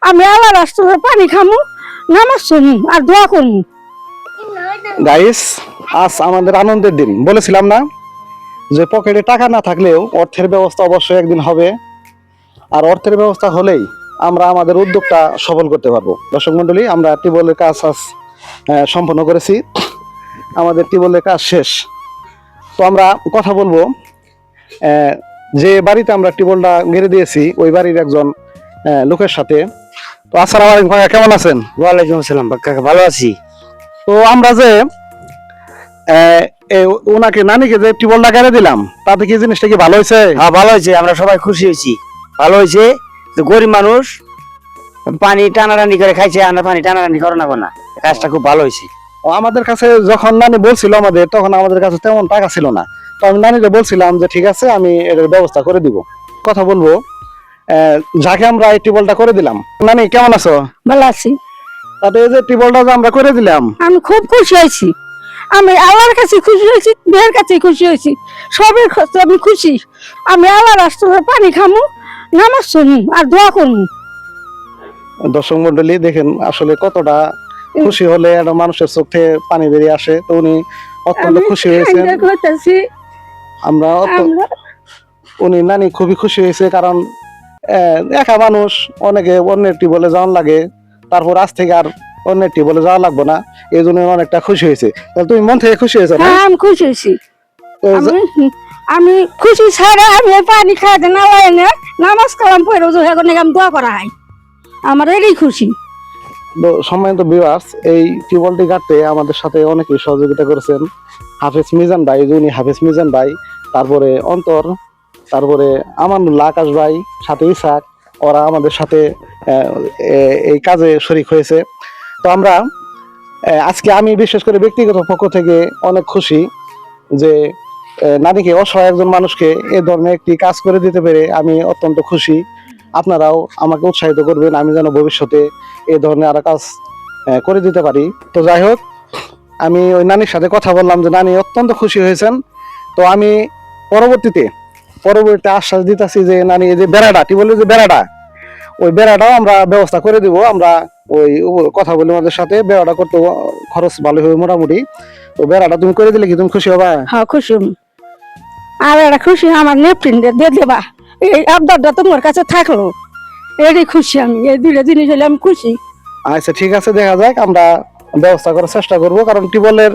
আমি আল্লাহ রাস্তায় পানি খামু, নামাজ শুনু আর দোয়া করবো। গাইস, আজ আমাদের আনন্দের দিন। বলেছিলাম না যে পকেটে টাকা না থাকলেও অর্থের ব্যবস্থা অবশ্যই একদিন হবে, আর অর্থের ব্যবস্থা হলেই আমরা আমাদের উদ্যোগটা সফল করতে পারবো। দর্শক মন্ডলী, আমরা টিউবওয়েলের কাজ সম্পন্ন করেছি, আমাদের টিউবওয়েলের কাজ শেষ। তো আমরা কথা বলবো যে বাড়িতে আমরা টিউবওয়েলটা গেড়ে দিয়েছি ওই বাড়ির একজন লোকের সাথে। তো আসসালামু আলাইকুম কাকা, কেমন আছেন? ওয়ালাইকুম আসসালাম কাকা, ভালো আছি। তো আমরা যে ওনাকে নানিকে যে টিউবওয়েলটা গেড়ে দিলাম, তাতে কি জিনিসটা কি ভালো হয়েছে? হ্যাঁ, ভালো হয়েছে, আমরা সবাই খুশি হয়েছি। ভালো হয়েছে, গরিব মানুষ পানি টানাটানি করে খাইছে, আমরা পানি টানাটানি করো না, কাজটা খুব ভালো হয়েছে। আমাদের কাছে যখন নানি বলছিল আমাদের, তখন আমাদের কাছে তেমন টাকা ছিল না। তো আমি নানিকে বলছিলাম যে ঠিক আছে, আমি এর ব্যবস্থা করে দিব। কথা বলবো যাকে আমরা এই টিউবওয়েলটা করে দিলাম। নানি কেমন আছো? ভালো আছি, তাতে এই যে টিউবওয়েলটা যে আমরা করে দিলাম, আমি খুব খুশি হয়েছি। আমি আল্লাহর কাছে খুশি হয়েছি, মেয়ের কাছে খুশি হয়েছি, সবের কাছে আমি খুশি। আমি আল্লাহ রাস্তায় পানি খামু, নামাজ শুনু আর দোয়া করবো। দর্শক মন্ডলী দেখেন আসলে কতটা খুশি হলে একটা মানুষের চোখে পানি বেরিয়ে আসে। তো উনি অত্যন্ত খুশি হয়েছেন। আমরা উনি নানি খুবই খুশি হয়েছে, কারণ একা মানুষ, অনেকে অন্যের টিউবওয়েলে যাওয়ার লাগে, তারপর আজ থেকে আর অন্যের টিউবওয়েলে যাওয়া লাগবে না, এই জন্য অনেকটা খুশি হয়েছে। তাহলে তুমি মন থেকে খুশি হয়েছো না? হ্যাঁ, আমি খুশি হয়েছি। তো আমি খুশি ছাড়া আমি এই পানি খাইতে না না নামাজ কালাম পড়ে এখন আমি দোয়া করা হয়, আমার এটাই খুশি। সম্মানিত ভিউয়ার্স, এই টিউবওয়েলটি কাটতে আমাদের সাথে অনেকেই সহযোগিতা করেছেন। হাফেজ মিজান ভাই, উনি হাফেজ মিজান ভাই, তারপরে অন্তর, তারপরে আমানুল্লাহ আকাশ ভাই, সাথে ইসাক, ওরা আমাদের সাথে এই কাজে শরিক হয়েছে। তো আমরা আজকে আমি বিশেষ করে ব্যক্তিগত পক্ষ থেকে অনেক খুশি যে নারীকে, অসহায় একজন মানুষকে এ ধরনের একটি কাজ করে দিতে পেরে আমি অত্যন্ত খুশি। আপনারাও আমাকে উৎসাহিত করবেন, আমি যেন ভবিষ্যতে এই ধরনের আরো কাজ করে দিতে পারি। তো যাই হোক, আমি ওই নানির সাথে কথা বললাম যে নানি অত্যন্ত খুশি হয়েছেন। তো আমি পরবর্তীতে আশ্বাস দিতেছি যে নানি এই যে বেড়াটা, টিউবওয়েলের যে বেড়াটা, ওই বেড়াটাও আমরা ব্যবস্থা করে দিব। আমরা ওই কথা বলি আমাদের সাথে, বেড়াটা করতে খরচ ভালো হবে মোটামুটি। তো বেড়াটা তুমি করে দিলে কি তুমি খুশি হবা? হ্যাঁ, খুশি। আর একটা খুশি আমার নেপকিন দিয়ে দেবা, এই আবদারটা তোমার কাছে থাকলো, এটাই খুশি। আমি এই দুইটা জিনিস হলে আমি খুশি। আচ্ছা ঠিক আছে, দেখা যাক, আমরা ব্যবস্থা করার চেষ্টা করব। কারণ টিউবওয়েলের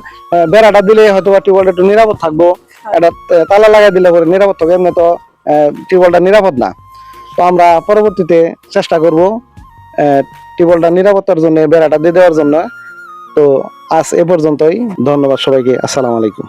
বেড়াটা দিলে হয়তো টিউবওয়েলটা একটু নিরাপদ থাকবো। এটা তালা লাগাই দিলে পরে নিরাপদ থাকবে, এমনি তো টিউবওয়েলটা নিরাপদ না। তো আমরা পরবর্তীতে চেষ্টা করব টিউবওয়েলটা নিরাপত্তার জন্য, বেড়াটা দিয়ে দেওয়ার জন্য। তো আজ এ পর্যন্তই, ধন্যবাদ সবাইকে, আসসালামু আলাইকুম।